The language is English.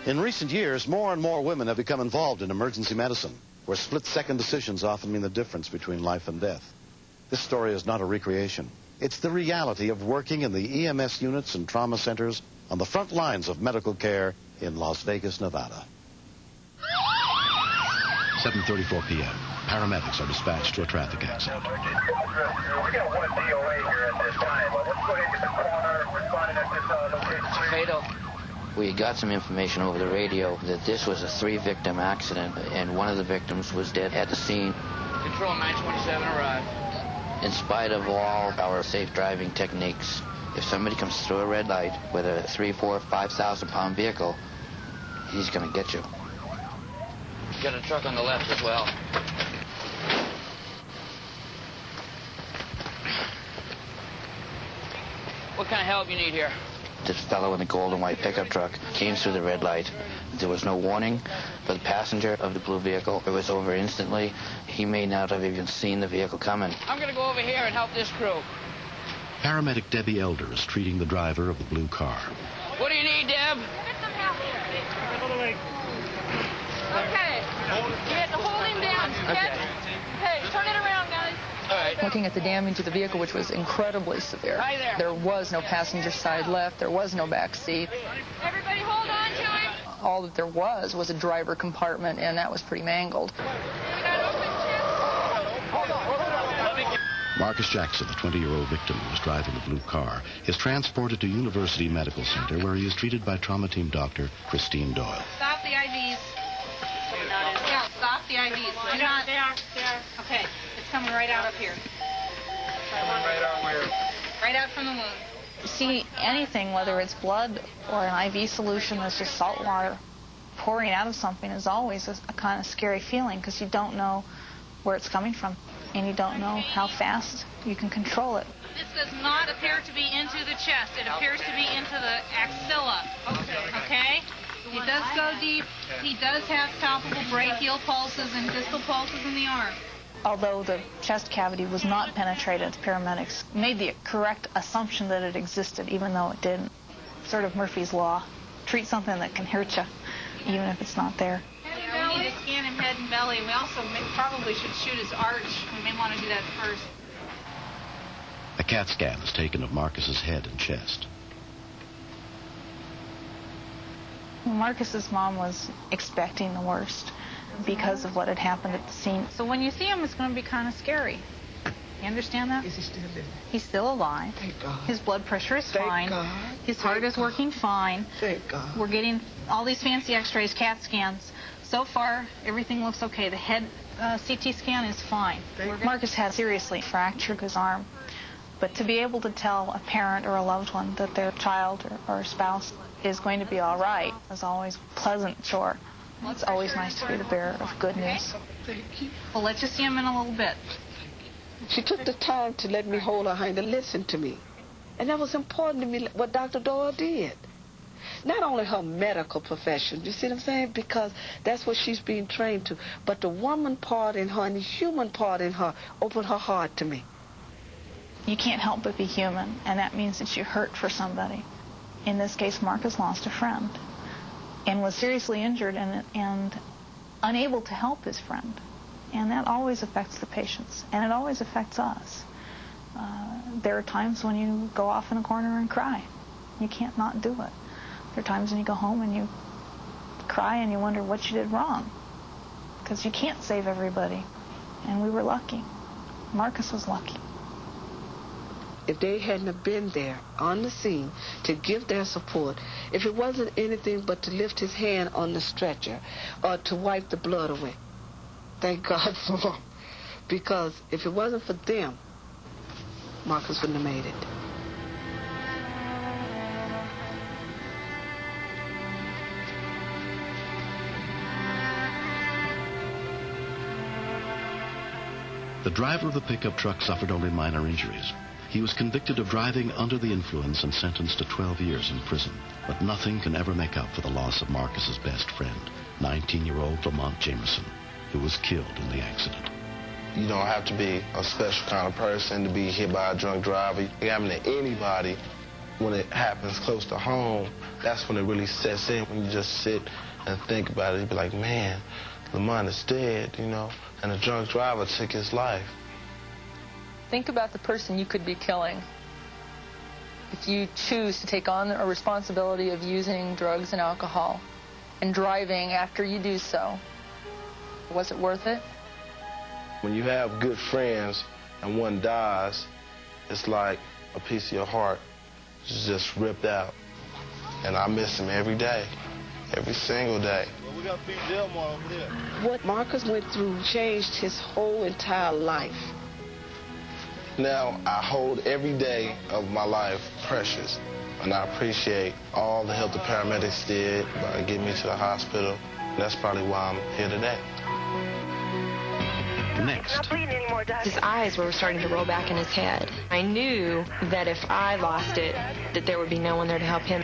In recent years, more and more women have become involved in emergency medicine, where split-second decisions often mean the difference between life and death. This story is not a recreation. It's the reality of working in the EMS units and trauma centers on the front lines of medical care in Las Vegas, Nevada. 7:34 p.m. Paramedics are dispatched to a traffic accident. We got one DOA here at this time. Let's go ahead and get the coroner responding at this location. Fatal. We got some information over the radio that this was a 3-victim accident, and one of the victims was dead at the scene. Control 927 arrived. In spite of all our safe driving techniques, if somebody comes through a red light with a 3, 4, 5,000 pound vehicle, he's going to get you. Got a truck on the left as well. What kind of help you need here? This fellow in the gold and white pickup truck came through the red light. There was no warning for the passenger of the blue vehicle. It was over instantly. He may not have even seen the vehicle coming. I'm going to go over here and help this crew. Paramedic Debbie Elder is treating the driver of the blue car. What do you need, Deb? Get some help here. Okay. You have to hold him down. Okay. Hey, turn it around, guys. All right. Looking at the damage of the vehicle, which was incredibly severe. Hi there. There was no passenger side left. There was no back seat. Everybody hold on to him. All that there was a driver compartment, and that was pretty mangled. Marcus Jackson, the 20-year-old victim who was driving the blue car, is transported to University Medical Center, where he is treated by trauma team doctor Christine Doyle. Stop the IVs. Yeah, stop the IVs. Do not. They are. Okay, it's coming right out up here. Right out where? Right out from the wound. See, anything, whether it's blood or an IV solution that's just salt water pouring out of something, is always a kind of scary feeling, because you don't know where it's coming from, and you don't know how fast you can control it. This does not appear to be into the chest. It appears to be into the axilla. Okay? It does go deep. He does have palpable brachial pulses and distal pulses in the arm. Although the chest cavity was not penetrated, the paramedics made the correct assumption that it existed, even though it didn't. Sort of Murphy's Law. Treat something that can hurt you, even if it's not there. Yeah, we need to scan him head and belly. We also probably should shoot his arch. We may want to do that first. A CAT scan is taken of Marcus's head and chest. Marcus's mom was expecting the worst because of what had happened at the scene. So when you see him, it's going to be kind of scary. You understand that? Is he still living? He's still alive. Thank God. His blood pressure is Thank fine. God. His heart is working fine. Thank God. We're getting all these fancy x-rays, CAT scans. So far, everything looks okay. The head CT scan is fine. Marcus had seriously fractured his arm. But to be able to tell a parent or a loved one that their child or spouse is going to be all right is always a pleasant chore. It's always nice to be the bearer of good news. Thank you. We'll let you see him in a little bit. She took the time to let me hold her hand and listen to me. And that was important to me, what Dr. Doyle did. Not only her medical profession, you see what I'm saying? Because that's what she's being trained to. But the woman part in her and the human part in her opened her heart to me. You can't help but be human, and that means that you hurt for somebody. In this case, Marcus lost a friend and was seriously injured and unable to help his friend. And that always affects the patients, and it always affects us. There are times when you go off in a corner and cry. You can't not do it. There are times when you go home and you cry and you wonder what you did wrong, because you can't save everybody. And we were lucky. Marcus was lucky. If they hadn't have been there on the scene to give their support, if it wasn't anything but to lift his hand on the stretcher or to wipe the blood away, thank God for them. Because if it wasn't for them, Marcus wouldn't have made it. The driver of the pickup truck suffered only minor injuries. He was convicted of driving under the influence and sentenced to 12 years in prison. But nothing can ever make up for the loss of Marcus's best friend, 19-year-old Lamont Jameson, who was killed in the accident. You don't have to be a special kind of person to be hit by a drunk driver. It can happen to anybody. When it happens close to home, that's when it really sets in. When you just sit and think about it, you be like, man, Lamont is dead, you know, and a drunk driver took his life. Think about the person you could be killing if you choose to take on a responsibility of using drugs and alcohol and driving after you do so. Was it worth it? When you have good friends and one dies, it's like a piece of your heart is just ripped out. And I miss him every day, every single day. Well, we got Pete Delmar over there. What Marcus went through changed his whole entire life. Now I hold every day of my life precious, and I appreciate all the help the paramedics did by getting me to the hospital. That's probably why I'm here today. Next, his eyes were starting to roll back in his head. I knew that if I lost it, that there would be no one there to help him.